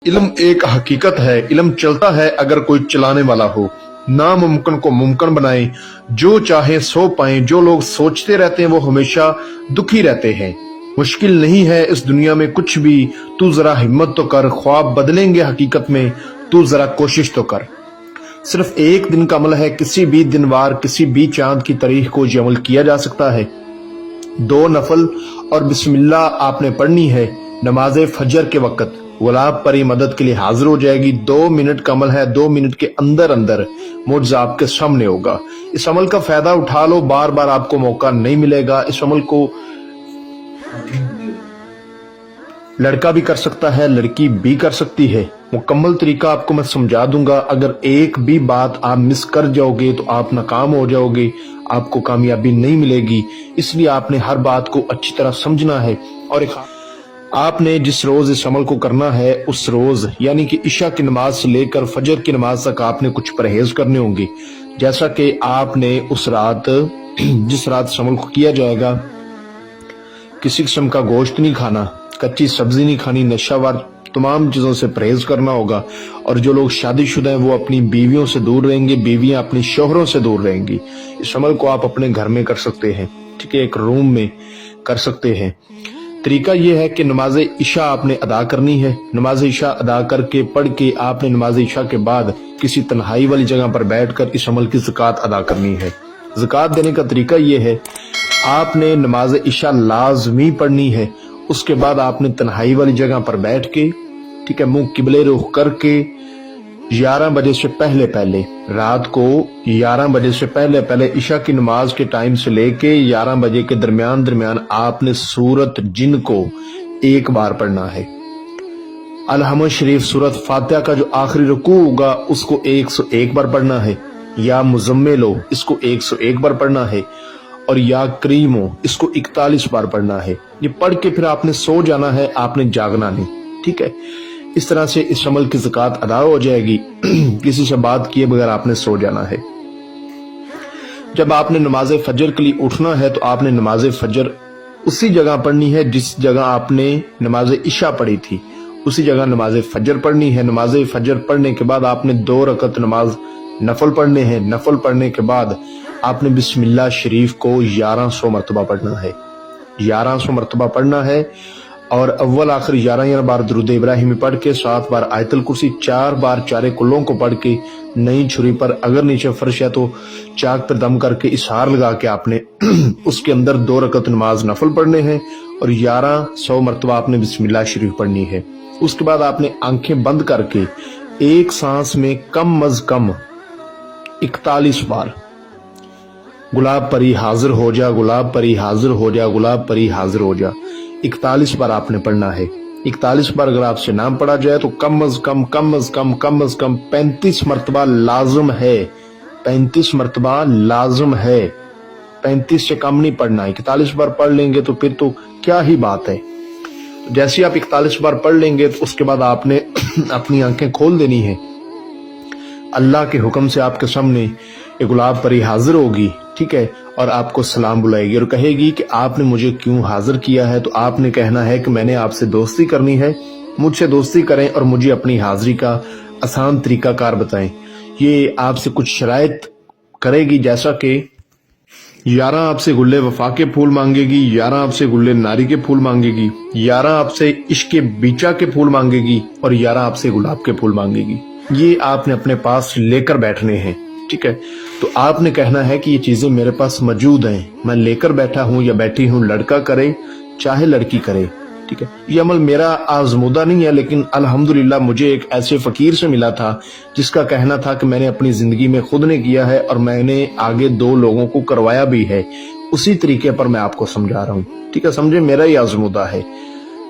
इल्म एक हकीकत है, इल्म चलता है अगर कोई चलाने वाला हो। नामुमकिन को मुमकिन बनाए, जो चाहे सो पाए। जो लोग सोचते रहते हैं वो हमेशा दुखी रहते हैं। मुश्किल नहीं है इस दुनिया में कुछ भी, तू जरा हिम्मत तो कर। ख्वाब बदलेंगे हकीकत में, तू जरा कोशिश तो कर। सिर्फ एक दिन का अमल है, किसी भी दिन वार किसी भी चांद की तारीख को ये अमल किया जा सकता है। 2 नफल और बिस्मिल्लाह आपने पढ़नी है नमाज फजर के वक्त। गुलाब परी मदद के लिए हाजिर हो जाएगी। 2 मिनट का अमल है, 2 मिनट के अंदर अंदर मुआवजा आपके सामने होगा। इस अमल का फायदा उठा लो, बार बार आपको मौका नहीं मिलेगा। इस अमल को लड़का भी कर सकता है, लड़की भी कर सकती है। मुकम्मल तरीका आपको मैं समझा दूंगा। अगर एक भी बात आप मिस कर जाओगे तो आप नाकाम हो जाओगे, आपको कामयाबी नहीं मिलेगी। इसलिए आपने हर बात को अच्छी तरह समझना है। और आपने जिस रोज इस अमल को करना है उस रोज यानी कि इशा की नमाज से लेकर फजर की नमाज तक आपने कुछ परहेज करने होंगे। जैसा कि आपने उस रात जिस रात इस अमल को किया जाएगा, किसी किस्म का गोश्त नहीं खाना, कच्ची सब्जी नहीं खानी, नशावर तमाम चीजों से परहेज करना होगा। और जो लोग शादीशुदा हैं वो अपनी बीवियों से दूर रहेंगे, बीवियां अपनी शोहरों से दूर रहेंगी। इस अमल को आप अपने घर में कर सकते हैं, ठीक है, एक रूम में कर सकते हैं। तरीका यह है कि नमाज इशा आपने अदा करनी है। नमाज इशा अदा करके पढ़ के आपने नमाज इशा के बाद किसी तन्हाई वाली जगह पर बैठकर इस अमल की ज़कात अदा करनी है। ज़कात देने का तरीका यह है, आपने नमाज इशा लाजमी पढ़नी है। उसके बाद आपने तन्हाई वाली जगह पर बैठ के, ठीक है, मुंह किबले रुख करके 11 बजे से पहले पहले, रात को 11 बजे से पहले पहले इशा की नमाज के टाइम से लेके 11 बजे के दरमियान आपने सूरत जिन को 1 बार पढ़ना है। अलहमद शरीफ सूरत फातिहा का जो आखिरी रुकू होगा उसको 101 बार पढ़ना है। या मुजम्मिलो इसको 101 बार पढ़ना है। और या करीमो इसको 41 बार पढ़ना है। ये पढ़ के फिर आपने सो जाना है, आपने जागना नहीं, ठीक है। इस तरह से इस अमल की ज़कात अदा हो जाएगी। किसी से बात किए बगैर आपने सो जाना है। जब आपने नमाज फजर के लिए उठना है तो आपने नमाज फजर उसी जगह पढ़नी है जिस जगह आपने नमाज इशा पढ़ी थी, उसी जगह नमाज फजर पढ़नी है। नमाज फजर पढ़ने के बाद आपने 2 रकत नमाज नफल पढ़ने हैं। नफल पढ़ने के बाद आपने बिस्मिल्लाह शरीफ को 1100 मरतबा पढ़ना है। 1100 मरतबा पढ़ना है। और अव्वल आखिर 11 बार दुरूद इब्राहिमी पढ़ के 7 बार आयतुल कुर्सी, 4 बार चारे कुल्लों को पढ़ के नई छुरी पर, अगर नीचे फर्श है तो चाक पर दम करके इसहार लगा के आपने उसके अंदर 2 रकत नमाज नफल पढ़ने हैं। और 1100 मरतबा आपने बिस्मिल्लाह शरीफ पढ़नी है। उसके बाद आपने आंखें बंद करके एक सांस में कम अज कम 41 बार गुलाब परी हाजिर हो जा, गुलाब परी हाजिर हो जा, गुलाब परी हाजिर हो जा 41 बार आपने पढ़ना है। 41 बार अगर आपसे नाम पढ़ा जाए तो कम अज कम 35 मरतबा लाजम है। 35 मरतबा लाजम है, 35 से कम नहीं पढ़ना है। 41 बार पढ़ लेंगे तो फिर तो क्या ही बात है। जैसे आप 41 बार पढ़ लेंगे तो उसके बाद आपने अपनी आंखें खोल देनी है। अल्लाह के हुक्म से आपके सामने ये गुलाब परी हाजिर होगी, ठीक है, और आपको सलाम बुलाएगी और कहेगी कि आपने मुझे क्यों हाजिर किया है। तो आपने कहना है कि मैंने आपसे दोस्ती करनी है, मुझसे दोस्ती करें और मुझे अपनी हाजिरी का आसान तरीका कार बताएं। ये आपसे कुछ शराइत करेगी, जैसा कि 11 आपसे गुल्ले वफा के फूल मांगेगी, 11 आपसे गुल्ले नारी के फूल मांगेगी, 11 आपसे इश्क के बीचा के फूल मांगेगी और 11 आपसे गुलाब के फूल मांगेगी। ये आपने अपने पास लेकर बैठने हैं, ठीक है। तो आपने कहना है कि ये चीजें मेरे पास मौजूद हैं, मैं लेकर बैठा हूं या बैठी हूं, लड़का करे चाहे लड़की करे, ठीक है। ये अमल मेरा आजमूदा नहीं है, लेकिन अल्हम्दुलिल्लाह मुझे एक ऐसे फकीर से मिला था जिसका कहना था कि मैंने अपनी जिंदगी में खुद ने किया है और मैंने आगे 2 लोगों को करवाया भी है। उसी तरीके पर मैं आपको समझा रहा हूँ, ठीक है। समझे, मेरा ही आजमूदा है,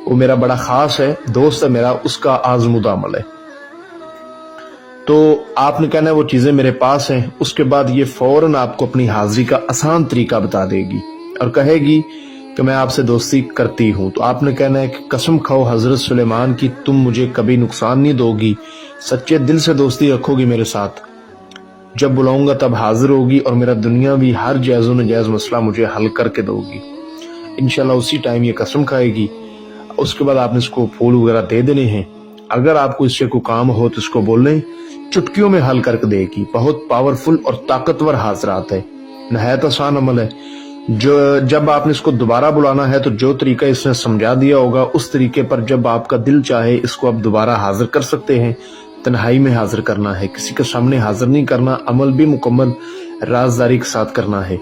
वो मेरा बड़ा खास है, दोस्त है मेरा, उसका आजमूदा अमल है। तो आपने कहना है वो चीजें मेरे पास हैं। उसके बाद ये फौरन आपको अपनी हाजिरी का आसान तरीका बता देगी और कहेगी कि मैं आपसे दोस्ती करती हूँ। तो आपने कहना है कि कसम खाओ हजरत सुलेमान की, तुम मुझे कभी नुकसान नहीं दोगी, सच्चे दिल से दोस्ती रखोगी मेरे साथ। जब बुलाऊंगा तब हाजिर होगी और मेरा दुनियावी हर जायज़ नजायज मसला मुझे हल करके दोगी। इंशाल्लाह उसी टाइम ये कसम खाएगी। उसके बाद आपने इसको फूल वगैरह दे देने हैं अगर आपको इससे कोई काम हो तो इसको बोलें, चुटकियों में हल करके देगी। बहुत पावरफुल और ताकतवर हाजरात है, नहायत आसान अमल है। जो जब आपने इसको दोबारा बुलाना है तो जो तरीका इसने समझा दिया होगा उस तरीके पर जब आपका दिल चाहे इसको आप दोबारा हाजिर कर सकते हैं। तन्हाई में हाजिर करना है, किसी के सामने हाजिर नहीं करना। अमल भी मुकम्मल राजदारी के साथ करना है।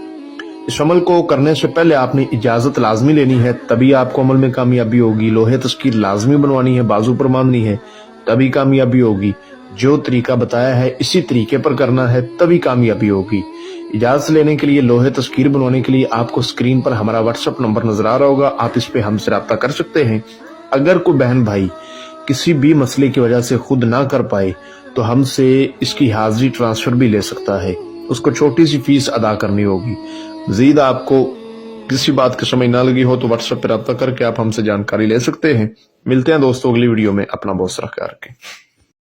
इस अमल को करने से पहले आपने इजाजत लाजमी लेनी है, तभी आपको अमल में कामयाबी होगी। लोहे तस्कीर लाजमी बनवानी है, बाजू पर बांधनी है, तभी कामयाबी होगी। जो तरीका बताया है इसी तरीके पर करना है, तभी कामयाबी होगी। इजाजत लेने के लिए, लोहे तस्कीर बनवाने के लिए आपको स्क्रीन पर हमारा व्हाट्सएप नंबर नजर आ रहा होगा, आप इस पे हमसे राब्ता कर सकते हैं। अगर कोई बहन भाई किसी भी मसले की वजह से खुद ना कर पाए तो हमसे इसकी हाजिरी ट्रांसफर भी ले सकता है, उसको छोटी सी फीस अदा करनी होगी। मजीद आपको किसी बात की समझ ना लगी हो तो व्हाट्सएप पर राब्ता करके आप हमसे जानकारी ले सकते हैं। मिलते हैं दोस्तों अगली वीडियो में, अपना बहुत सारा ख्याल रखें।